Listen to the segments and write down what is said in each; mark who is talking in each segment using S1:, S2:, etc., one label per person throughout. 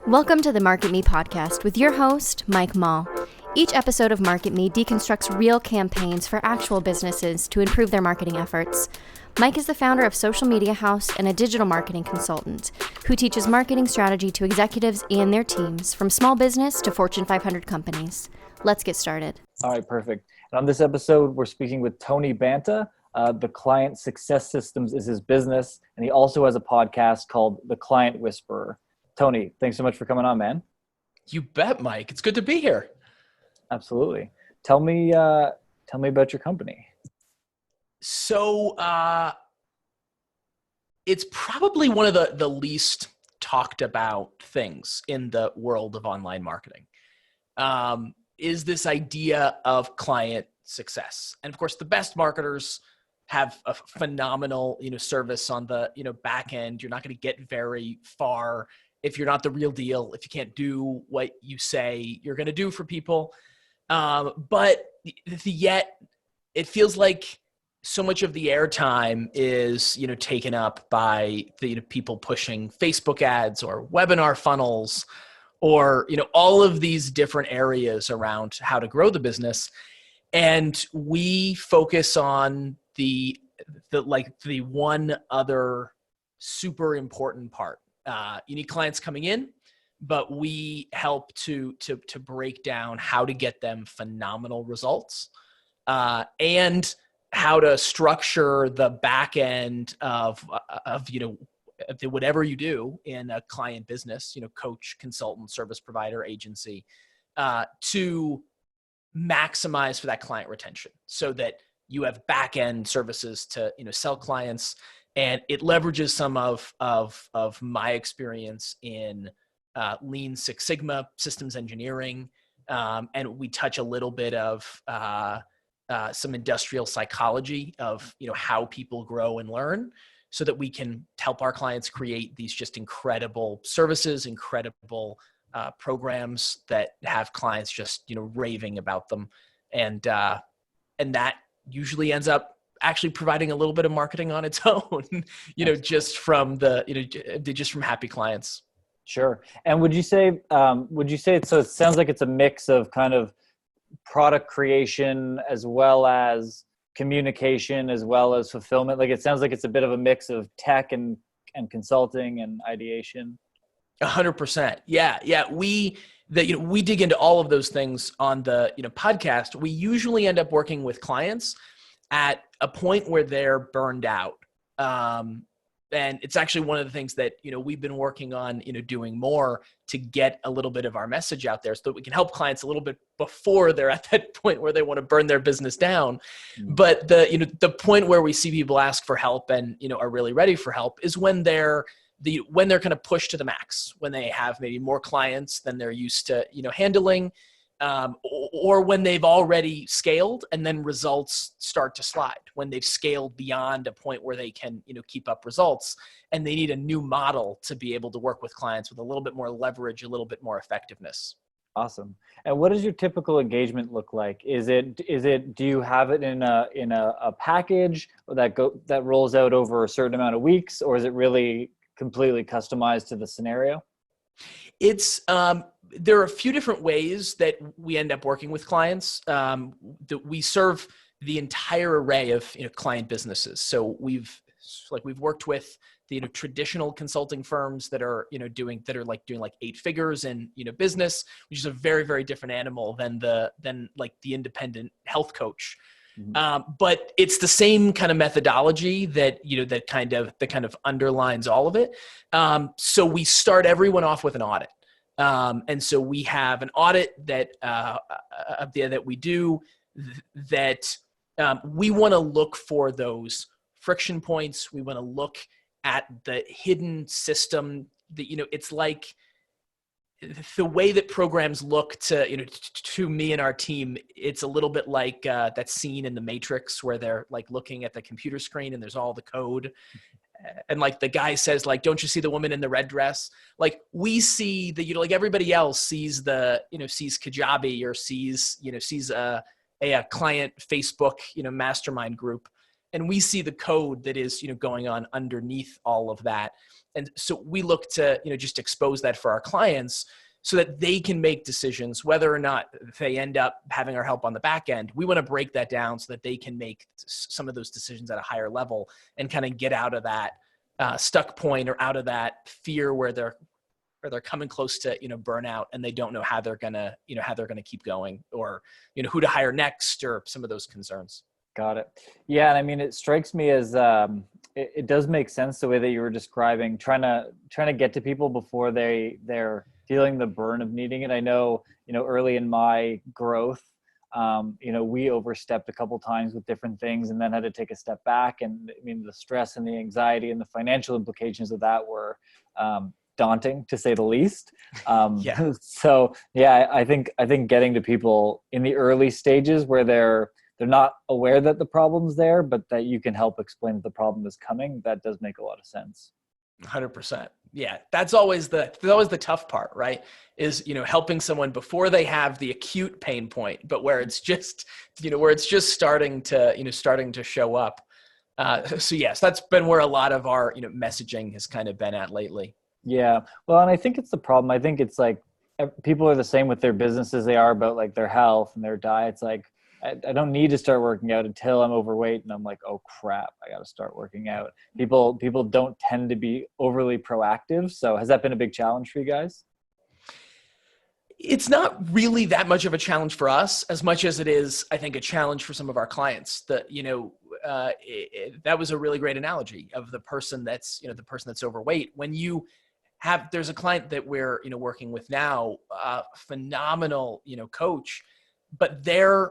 S1: Welcome to the Market Me podcast with your host, Mike Moll. Each episode of Market Me deconstructs real campaigns for actual businesses to improve their marketing efforts. Mike is the founder of Social Media House and a digital marketing consultant who teaches marketing strategy to executives and their teams from small business to Fortune 500 companies. Let's get started.
S2: All right, perfect. And on this episode, we're speaking with Tony Banta. The Client Success Systems is his business, and he also has a podcast called The Client Whisperer. Tony, thanks so much for coming on, man.
S3: You bet, Mike. It's good to be here.
S2: Absolutely. Tell me about your company.
S3: So it's probably one of the least talked about things in the world of online marketing, is this idea of client success. And of course, the best marketers have a phenomenal, service on the, back end. You're not going to get very far if you're not the real deal, if you can't do what you say you're going to do for people. But yet it feels like so much of the airtime is, taken up by the people pushing Facebook ads or webinar funnels or, all of these different areas around how to grow the business. And we focus on the one other super important part. You need clients coming in, but we help to break down how to get them phenomenal results, and how to structure the back end of whatever you do in a client business, coach, consultant, service provider, agency, to maximize for that client retention so that you have back end services to, sell clients. And it leverages some of my experience in Lean Six Sigma systems engineering. And we touch a little bit of some industrial psychology of, how people grow and learn so that we can help our clients create these just incredible services, incredible programs that have clients just, raving about them. And that usually ends up actually providing a little bit of marketing on its own, just from just from happy clients.
S2: Sure. And would you say so it sounds like it's a mix of kind of product creation as well as communication as well as fulfillment. Like it sounds like it's a bit of a mix of tech and consulting and ideation.
S3: 100%. Yeah. We dig into all of those things on the, podcast. We usually end up working with clients at a point where they're burned out. And it's actually one of the things that, we've been working on, doing more to get a little bit of our message out there so that we can help clients a little bit before they're at that point where they want to burn their business down. Mm-hmm. But the point where we see people ask for help and, are really ready for help is when they're kind of pushed to the max, when they have maybe more clients than they're used to, handling, or when they've already scaled and then results start to slide, when they've scaled beyond a point where they can, keep up results and they need a new model to be able to work with clients with a little bit more leverage, a little bit more effectiveness.
S2: Awesome. And what does your typical engagement look like? Is it, do you have it in a package that rolls out over a certain amount of weeks, or is it really completely customized to the scenario?
S3: It's, there are a few different ways that we end up working with clients. That we serve the entire array of client businesses. So we've worked with the traditional consulting firms that are doing 8 figures in business, which is a very, very different animal than the independent health coach. Mm-hmm. But it's the same kind of methodology that that kind of underlines all of it. So we start everyone off with an audit. And so we have an audit that we do that we want to look for those friction points. We want to look at the hidden system that, it's like the way that programs look to me and our team. It's a little bit like that scene in The Matrix where they're like looking at the computer screen and there's all the code. And like the guy says, like, don't you see the woman in the red dress? Like we see like everybody else sees sees Kajabi or sees a client Facebook, mastermind group. and we see the code that is, going on underneath all of that. And so we look to, just expose that for our clients so that they can make decisions, whether or not they end up having our help on the back end. We want to break that down so that they can make some of those decisions at a higher level and kind of get out of that stuck point, or out of that fear where they're coming close to, burnout, and they don't know how they're gonna keep going, or, who to hire next, or some of those concerns.
S2: Got it. Yeah. And I mean, it strikes me as, it does make sense the way that you were describing, trying to get to people before they're feeling the burn of needing it. I know, early in my growth, we overstepped a couple times with different things, and then had to take a step back. And I mean, the stress and the anxiety and the financial implications of that were, daunting, to say the least.
S3: Yeah.
S2: So yeah, I think getting to people in the early stages where they're not aware that the problem's there, but that you can help explain that the problem is coming, that does make a lot of sense.
S3: 100%. Yeah. That's always the tough part, right? Is, helping someone before they have the acute pain point, but where it's just, starting to show up. So yes, that's been where a lot of our, messaging has kind of been at lately.
S2: Yeah. Well, and I think it's the problem. I think it's like people are the same with their businesses. They are about like their health and their diets. Like, I don't need to start working out until I'm overweight, and I'm like, oh crap, I got to start working out. People don't tend to be overly proactive. So has that been a big challenge for you guys?
S3: It's not really that much of a challenge for us, as much as it is, I think, a challenge for some of our clients. That, that was a really great analogy of the person that's overweight. When there's a client that we're, working with now, phenomenal, coach, but they're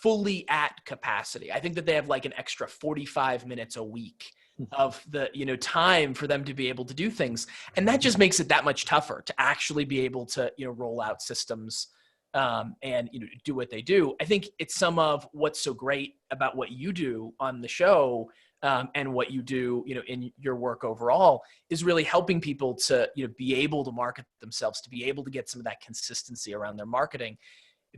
S3: fully at capacity. I think that they have like an extra 45 minutes a week of the, time for them to be able to do things. And that just makes it that much tougher to actually be able to, roll out systems, and, do what they do. I think it's some of what's so great about what you do on the show, and what you do, in your work overall, is really helping people to, be able to market themselves, to be able to get some of that consistency around their marketing.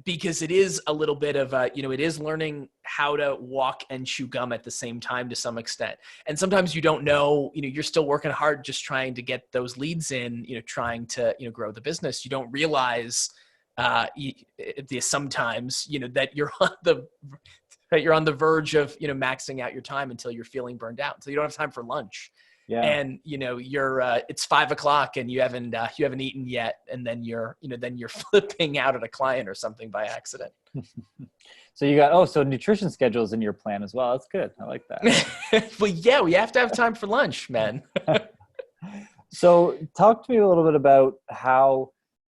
S3: Because it is a little bit of a, it is learning how to walk and chew gum at the same time to some extent. And sometimes you don't know, you're still working hard just trying to get those leads in, trying to, grow the business. You don't realize sometimes, that you're on the verge of, maxing out your time until you're feeling burned out. Until you don't have time for lunch. Yeah. And, it's 5:00 and you haven't eaten yet. And then you're flipping out at a client or something by accident.
S2: So you got, so nutrition schedules in your plan as well. That's good. I like that.
S3: Well, yeah, we have to have time for lunch, man.
S2: So talk to me a little bit about how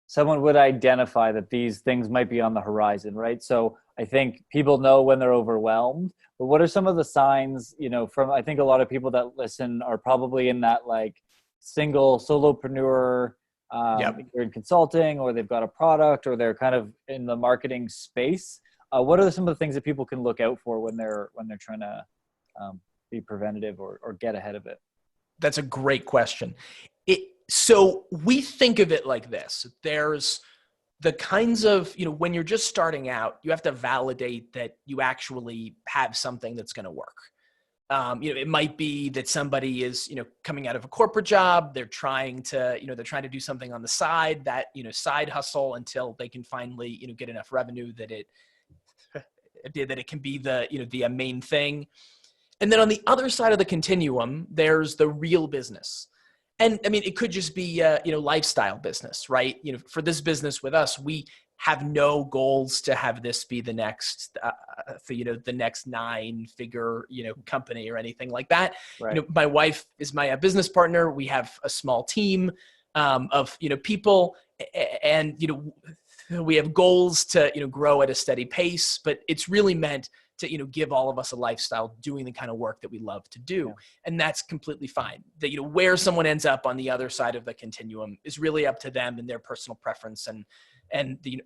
S2: someone would identify that these things might be on the horizon, right? So I think people know when they're overwhelmed, but what are some of the signs, from, I think a lot of people that listen are probably in that like single solopreneur,
S3: Yep.
S2: They're in consulting, or they've got a product, or they're kind of in the marketing space. What are some of the things that people can look out for when they're trying to be preventative or get ahead of it?
S3: That's a great question. So we think of it like this. There's the kinds of, when you're just starting out, you have to validate that you actually have something that's going to work. It might be that somebody is, coming out of a corporate job. They're trying to do something on the side, that, side hustle, until they can finally, get enough revenue that it can be the main thing. And then on the other side of the continuum, there's the real business. And I mean, it could just be, lifestyle business, right? For this business with us, we have no goals to have this be the next, the next 9-figure, company or anything like that.
S2: Right.
S3: My wife is my business partner. We have a small team of, people, and, we have goals to, grow at a steady pace, but it's really meant to, give all of us a lifestyle doing the kind of work that we love to do. Yeah. And that's completely fine. That, where someone ends up on the other side of the continuum is really up to them and their personal preference, and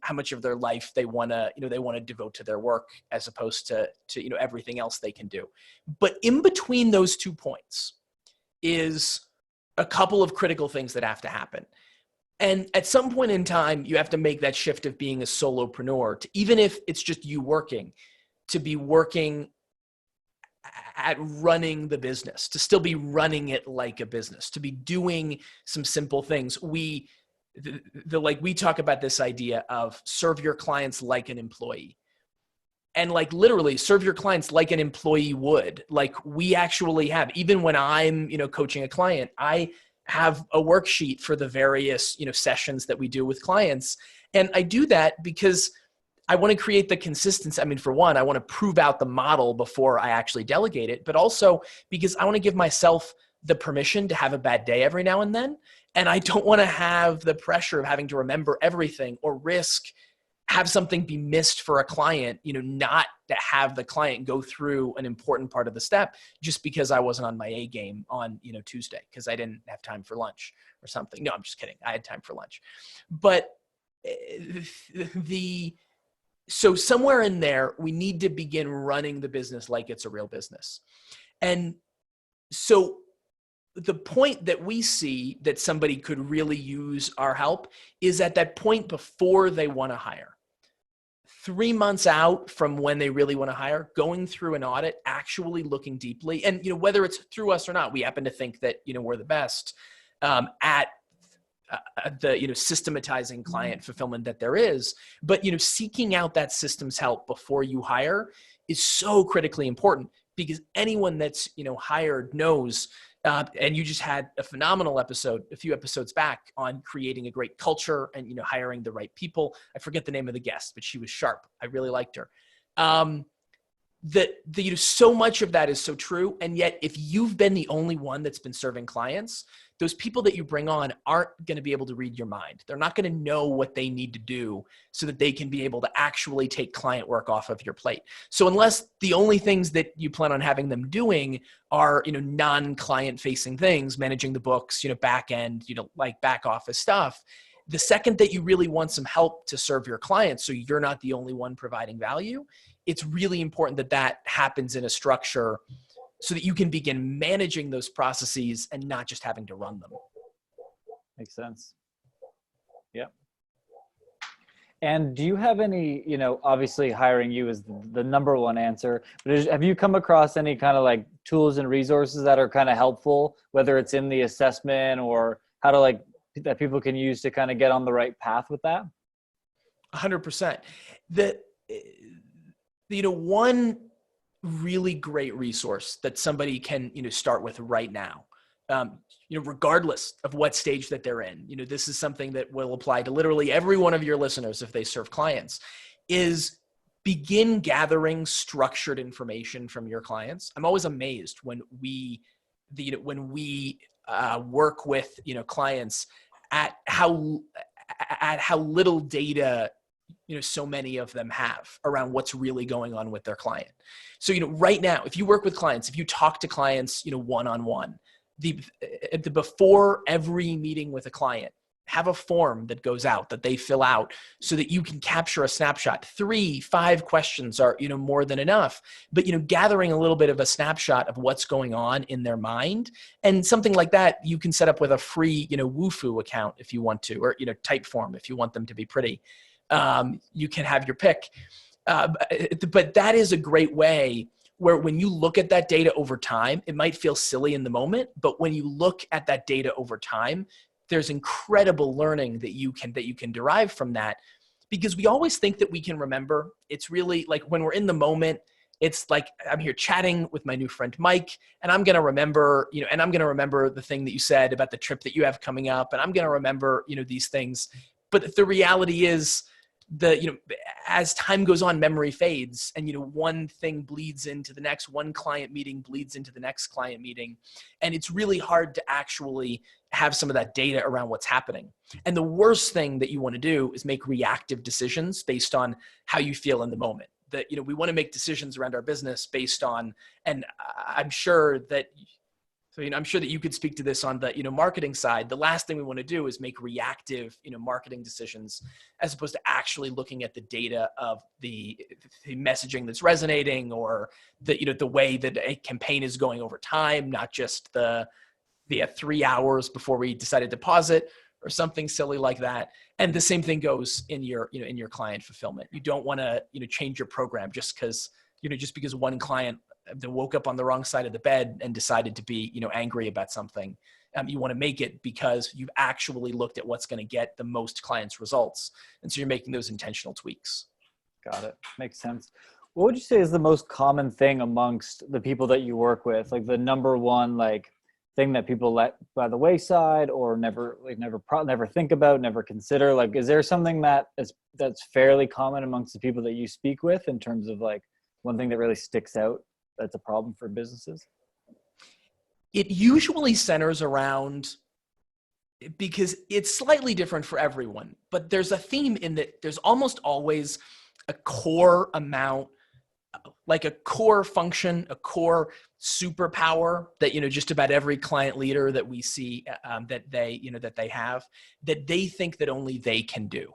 S3: how much of their life they want to, devote to their work, as opposed to, everything else they can do. But in between those 2 points is a couple of critical things that have to happen. And at some point in time, you have to make that shift of being a solopreneur to, even if it's just you working, to be working at running the business, to still be running it like a business, to be doing some simple things. We talk about this idea of serve your clients like an employee. And like literally serve your clients like an employee would. Like we actually have, even when I'm, coaching a client, I have a worksheet for the various, sessions that we do with clients. And I do that because I want to create the consistency. I mean, for one, I want to prove out the model before I actually delegate it, but also because I want to give myself the permission to have a bad day every now and then. And I don't want to have the pressure of having to remember everything or risk have something be missed for a client, not to have the client go through an important part of the step just because I wasn't on my A game on, Tuesday because I didn't have time for lunch or something. No, I'm just kidding. I had time for lunch. But so somewhere in there, we need to begin running the business like it's a real business. And so the point that we see that somebody could really use our help is at that point before they want to hire. 3 months out from when they really want to hire, going through an audit, actually looking deeply. And, whether it's through us or not, we happen to think that, we're the best at the, systematizing client fulfillment that there is. But, seeking out that system's help before you hire is so critically important because anyone that's, hired knows. And you just had a phenomenal episode a few episodes back on creating a great culture and, hiring the right people. I forget the name of the guest, but she was sharp. I really liked her. So much of that is so true. And yet if you've been the only one that's been serving clients, those people that you bring on aren't going to be able to read your mind. They're not going to know what they need to do so that they can be able to actually take client work off of your plate. So unless the only things that you plan on having them doing are, non-client facing things, managing the books, back end, like back office stuff, the second that you really want some help to serve your clients so you're not the only one providing value, it's really important that that happens in a structure so that you can begin managing those processes and not just having to run them.
S2: Makes sense. Yep. And do you have any, obviously hiring you is the number one answer, but have you come across any kind of like tools and resources that are kind of helpful, whether it's in the assessment or how to that people can use to kind of get on the right path with that?
S3: 100%. One really great resource that somebody can, start with right now, regardless of what stage that they're in, this is something that will apply to literally every one of your listeners if they serve clients, is begin gathering structured information from your clients. I'm always amazed when we work with, clients at how little data so many of them have around what's really going on with their client. So, right now, if you work with clients, if you talk to clients, one-on-one, before every meeting with a client, have a form that goes out that they fill out so that you can capture a snapshot. 3-5 questions are, more than enough, but, gathering a little bit of a snapshot of what's going on in their mind, and something like that you can set up with a free, Wufoo account if you want to, or, Typeform if you want them to be pretty. You can have your pick. But that is a great way where when you look at that data over time, it might feel silly in the moment, but when you look at that data over time, there's incredible learning that you can derive from that, because we always think that we can remember. It's really like when we're in the moment, it's like I'm here chatting with my new friend Mike, and I'm going to remember, and I'm going to remember the thing that you said about the trip that you have coming up, and I'm going to remember, these things. But the reality is, as time goes on, memory fades, and one thing bleeds into the next, one client meeting bleeds into the next client meeting, and it's really hard to actually have some of that data around what's happening. And the worst thing that you want to do is make reactive decisions based on how you feel in the moment. That we want to make decisions around our business based on, and I'm sure that. So, I'm sure that you could speak to this on the, marketing side. The last thing we want to do is make reactive, marketing decisions, as opposed to actually looking at the data of the messaging that's resonating, or the way that a campaign is going over time, not just the 3 hours before we decided to pause it or something silly like that. And the same thing goes in your client fulfillment. You don't want to, change your program just because one client woke up on the wrong side of the bed and decided to be, angry about something. You want to make it because you've actually looked at what's going to get the most clients results. And so you're making those intentional tweaks.
S2: Got it. Makes sense. What would you say is the most common thing amongst the people that you work with? Like the number one, thing that people let by the wayside or never think about, never consider? Like, is there something that's fairly common amongst the people that you speak with in terms of one thing that really sticks out that's a problem for businesses?
S3: It usually centers around, because it's slightly different for everyone, but there's a theme in that there's almost always a core amount, like a core function, a core superpower that, just about every client leader that we see that they have, that they think that only they can do.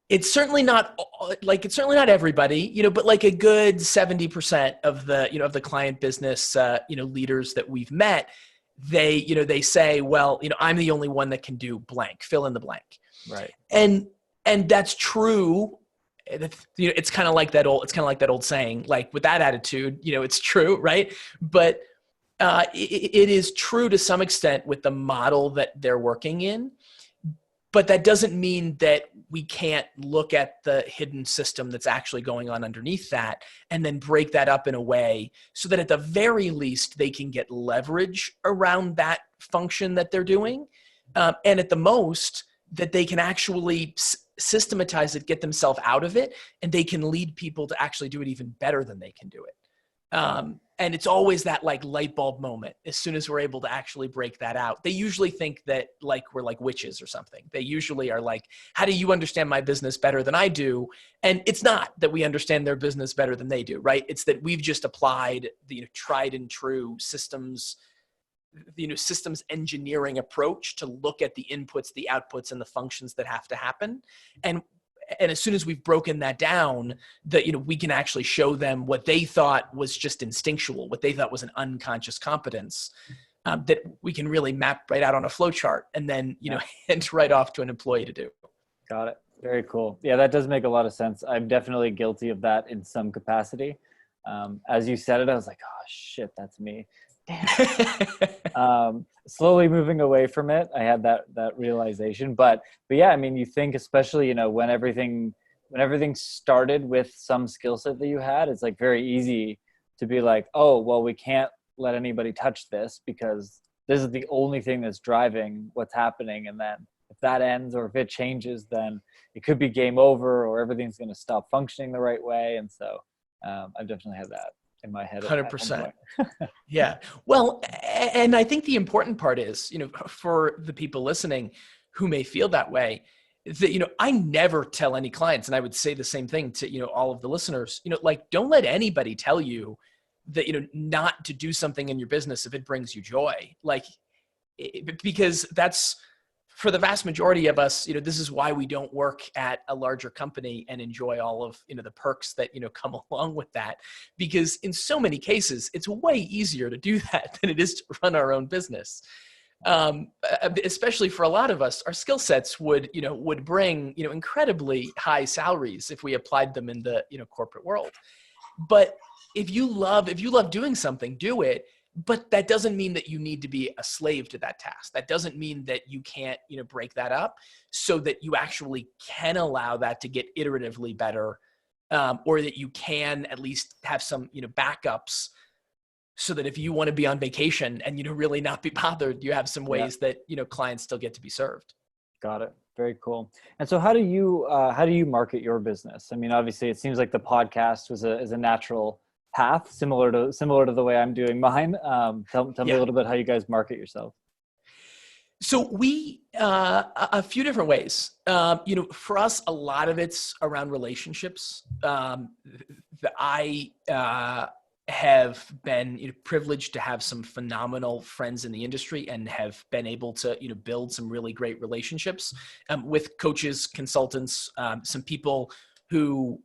S3: It's certainly not everybody, but like a good 70% of the client business, leaders that we've met, they say, well, I'm the only one that can do blank, fill in the blank.
S2: Right.
S3: And that's true. It's kind of like that old saying, like with that attitude, it's true. Right. But it is true to some extent with the model that they're working in. But that doesn't mean that we can't look at the hidden system that's actually going on underneath that and then break that up in a way so that at the very least they can get leverage around that function that they're doing. And at the most that they can actually systematize it, get themselves out of it, and they can lead people to actually do it even better than they can do it. And it's always that light bulb moment as soon as we're able to actually break that out. They usually think that we're like witches or something. They usually are like, how do you understand my business better than I do? And it's not that we understand their business better than they do, right? It's that we've just applied the tried and true systems engineering approach to look at the inputs, the outputs, and the functions that have to happen. And as soon as we've broken that down, that we can actually show them what they thought was just instinctual, what they thought was an unconscious competence, that we can really map right out on a flow chart and then hand right off to an employee to do.
S2: Got it. Very cool. Yeah, that does make a lot of sense. I'm definitely guilty of that in some capacity. As you said it, I was like, oh shit, that's me. Damn. Slowly moving away from it, I had that realization. But yeah, I mean, you think, especially when everything started with some skill set that you had, it's very easy to be like, oh well, we can't let anybody touch this because this is the only thing that's driving what's happening. And then if that ends or if it changes, then it could be game over or everything's going to stop functioning the right way. And so I've definitely had that in my head.
S3: 100%. Yeah. Well, and I think the important part is, for the people listening who may feel that way, that, I never tell any clients, and I would say the same thing to, all of the listeners, don't let anybody tell you that, not to do something in your business if it brings you joy. Because that's, for the vast majority of us, this is why we don't work at a larger company and enjoy all of, the perks that, come along with that. Because in so many cases, it's way easier to do that than it is to run our own business. Especially for a lot of us, our skill sets would bring, incredibly high salaries if we applied them in the, corporate world. But if you love doing something, do it. But that doesn't mean that you need to be a slave to that task. That doesn't mean that you can't, break that up so that you actually can allow that to get iteratively better, or that you can at least have some, backups so that if you want to be on vacation and, really not be bothered, you have some ways that, clients still get to be served. Got it.
S2: Very cool. And so how do you market your business? I mean, obviously it seems like the podcast is a natural path, similar to the way I'm doing mine. Tell me a little bit how you guys market yourself.
S3: So we, a few different ways. For us, a lot of it's around relationships. I have been privileged to have some phenomenal friends in the industry and have been able to build some really great relationships with coaches, consultants, some people who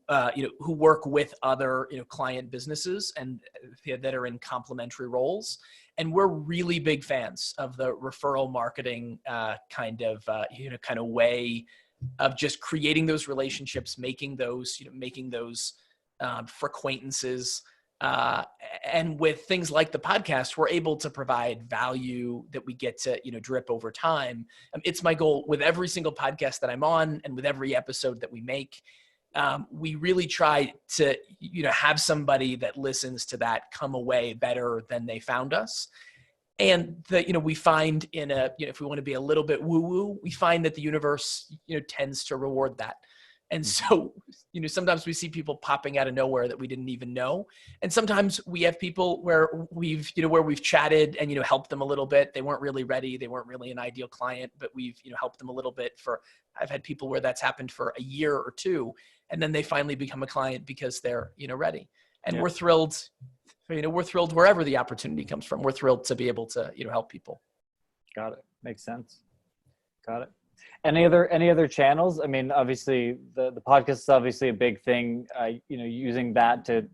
S3: work with other client businesses and that are in complementary roles. And we're really big fans of the referral marketing kind of way of just creating those relationships, making those for acquaintances, And with things like the podcast, we're able to provide value that we get to, drip over time. It's my goal with every single podcast that I'm on and with every episode that we make. We really try to, have somebody that listens to that come away better than they found us. And we find if we want to be a little bit woo-woo, we find that the universe, tends to reward that. And so, sometimes we see people popping out of nowhere that we didn't even know. And sometimes we have people where we've chatted and, helped them a little bit. They weren't really ready. They weren't really an ideal client, but we've, helped them a little bit I've had people where that's happened for a year or two, and then they finally become a client because they're, ready. And we're thrilled, wherever the opportunity comes from. We're thrilled to be able to, help people.
S2: Got it. Makes sense. Got it. Any other channels? I mean, obviously the podcast is obviously a big thing, using that to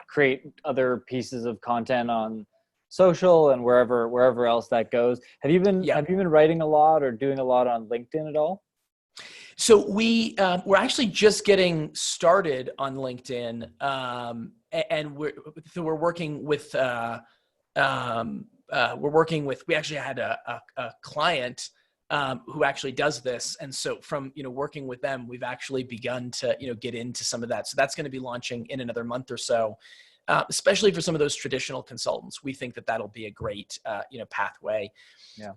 S2: create other pieces of content on social and wherever else that goes. Have you been writing a lot or doing a lot on LinkedIn at all?
S3: So we're actually just getting started on LinkedIn, and we're working with we actually had a client who actually does this. And so from, working with them, we've actually begun to, get into some of that. So that's going to be launching in another month or so, especially for some of those traditional consultants. We think that that'll be a great, pathway.
S2: Yeah.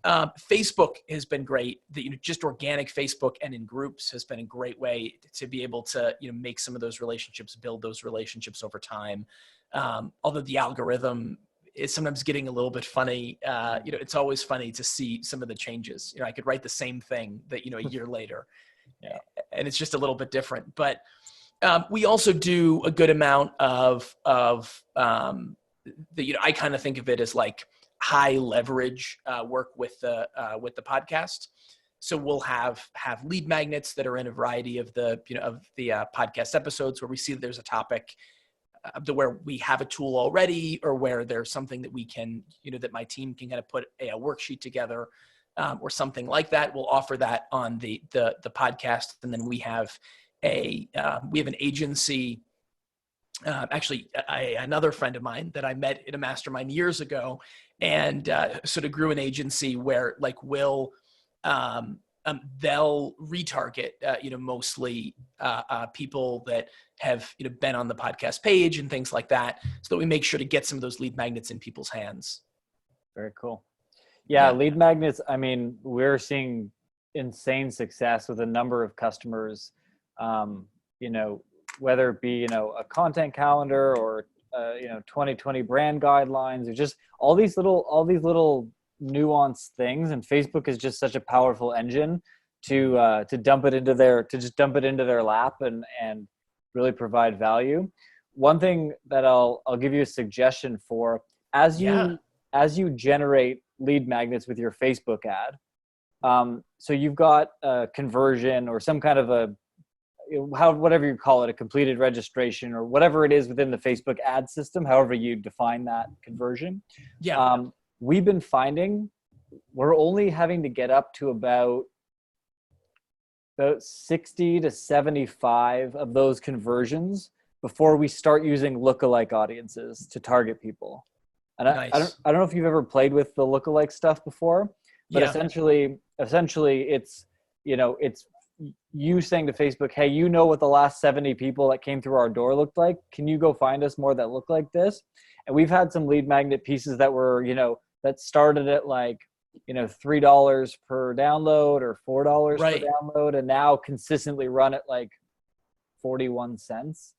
S3: Facebook has been great. Just organic Facebook and in groups has been a great way to be able to, make some of those relationships, build those relationships over time. Although the algorithm is sometimes getting a little bit funny. It's always funny to see some of the changes. I could write the same thing that, a year later, and it's just a little bit different. But we also do a good amount of I kind of think of it as like high leverage work with the podcast. So we'll have lead magnets that are in a variety of the podcast episodes where we see that there's a topic where we have a tool already, or where there's something that we can, that my team can kind of put a worksheet together, or something like that. We'll offer that on the podcast. And then we have an agency, another friend of mine that I met in a mastermind years ago, and sort of grew an agency where they'll retarget, mostly people that have, been on the podcast page and things like that, so that we make sure to get some of those lead magnets in people's hands.
S2: Very cool. Yeah. Lead magnets. I mean, we're seeing insane success with a number of customers, whether it be, a content calendar or, 2020 brand guidelines, or just all these little nuanced things. And Facebook is just such a powerful engine to dump it into their lap and really provide value. One thing that I'll give you a suggestion for, as you generate lead magnets with your Facebook ad. So you've got a conversion or some kind of whatever you call it, a completed registration or whatever it is within the Facebook ad system, however you define that conversion. Yeah. We've been finding we're only having to get up to about 60 to 75 of those conversions before we start using lookalike audiences to target people. And nice. I don't know if you've ever played with the lookalike stuff before, but essentially it's, it's you saying to Facebook, hey, what the last 70 people that came through our door looked like? Can you go find us more that look like this? And we've had some lead magnet pieces that were, that started at like, $3 per download or $4 per download, and now consistently run at like 41 cents.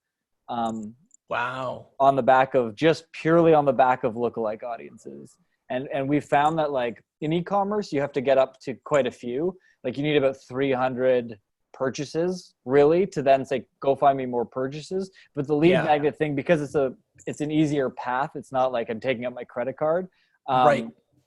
S3: Wow.
S2: On the back of lookalike audiences. And we've found that like in e-commerce, you have to get up to quite a few. Like you need about 300 purchases really to then say, go find me more purchases. But the lead magnet thing, because it's an easier path. It's not like I'm taking out my credit card.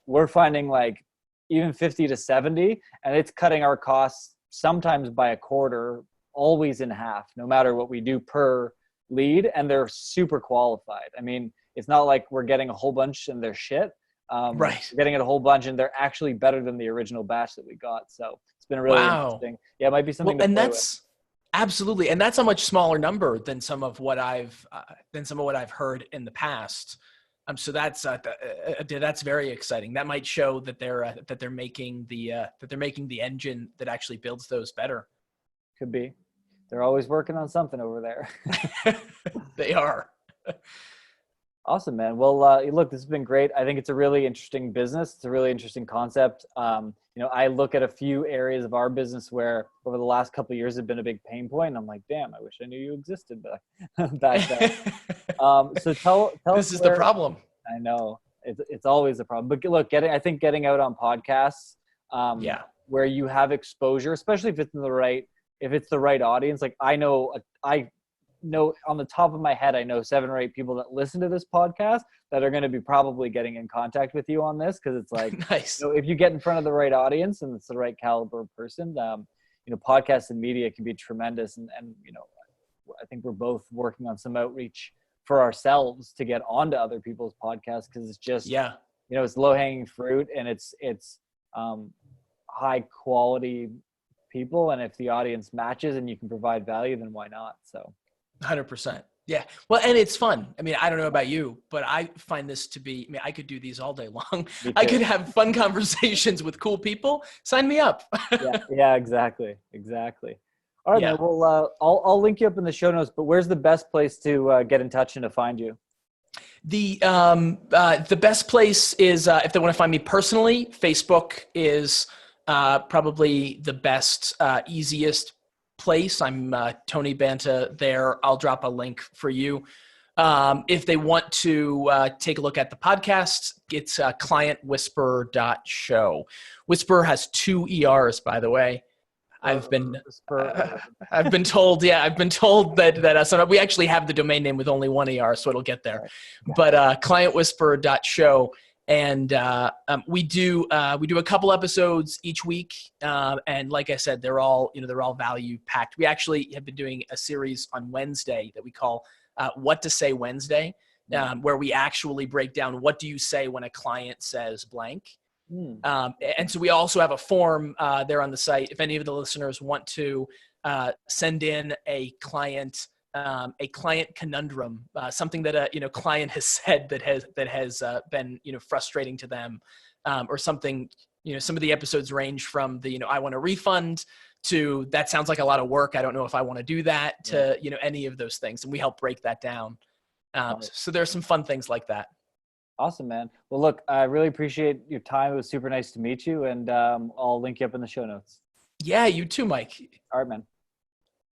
S2: We're finding like even 50 to 70, and it's cutting our costs sometimes by a quarter, always in half, no matter what we do per lead. And they're super qualified. I mean, it's not like we're getting a whole bunch and they're shit. We're getting it a whole bunch and they're actually better than the original batch that we got. So it's been really interesting. Yeah, it might be something to play with.
S3: Absolutely. And that's a much smaller number than some of what I've heard in the past. So that's very exciting. That might show that they're making the engine that actually builds those better.
S2: Could be. They're always working on something over there.
S3: They are.
S2: Awesome, man. Well, look, this has been great. I think it's a really interesting business. It's a really interesting concept. I look at a few areas of our business where over the last couple of years have been a big pain point. And I'm like, damn, I wish I knew you existed back then. So tell
S3: this is the problem.
S2: I know it's always a problem. But look, getting out on podcasts, where you have exposure, especially if it's the right audience. Like I know on the top of my head, I know 7 or 8 people that listen to this podcast that are going to be probably getting in contact with you on this. Cause it's like,
S3: nice.
S2: If you get in front of the right audience and it's the right caliber person, podcasts and media can be tremendous. And I think we're both working on some outreach for ourselves to get onto other people's podcasts. Cause it's just, it's low hanging fruit and it's high quality people. And if the audience matches and you can provide value, then why not? So
S3: 100%. Yeah. Well, and it's fun. I mean, I don't know about you, but I find this to be, I could do these all day long. I could have fun conversations with cool people. Sign me up.
S2: Yeah, exactly. All right, man. Well, I'll link you up in the show notes, but where's the best place to get in touch and to find you?
S3: The best place is, if they want to find me personally, Facebook is probably the best, easiest place. I'm Tony Banta there. I'll drop a link for you. If they want to take a look at the podcast, it's clientwhisper.show. Whisper has 2 ERs, by the way. I've been told that so we actually have the domain name with only 1 ER, so it'll get there. But clientwhisper.show. And we do a couple episodes each week, and like I said, they're all value packed. We actually have been doing a series on Wednesday that we call "What to Say Wednesday," where we actually break down what do you say when a client says blank. And so we also have a form there on the site if any of the listeners want to send in a client conundrum, something that a client has said that has been frustrating to them, or something. Some of the episodes range from the I want a refund to that sounds like a lot of work, I don't know if I want to do that, to any of those things, and we help break that down. So there's some fun things like that.
S2: Awesome, man. Well, look, I really appreciate your time. It was super nice to meet you, and I'll link you up in the show notes.
S3: Yeah, you too, Mike.
S2: All right, man.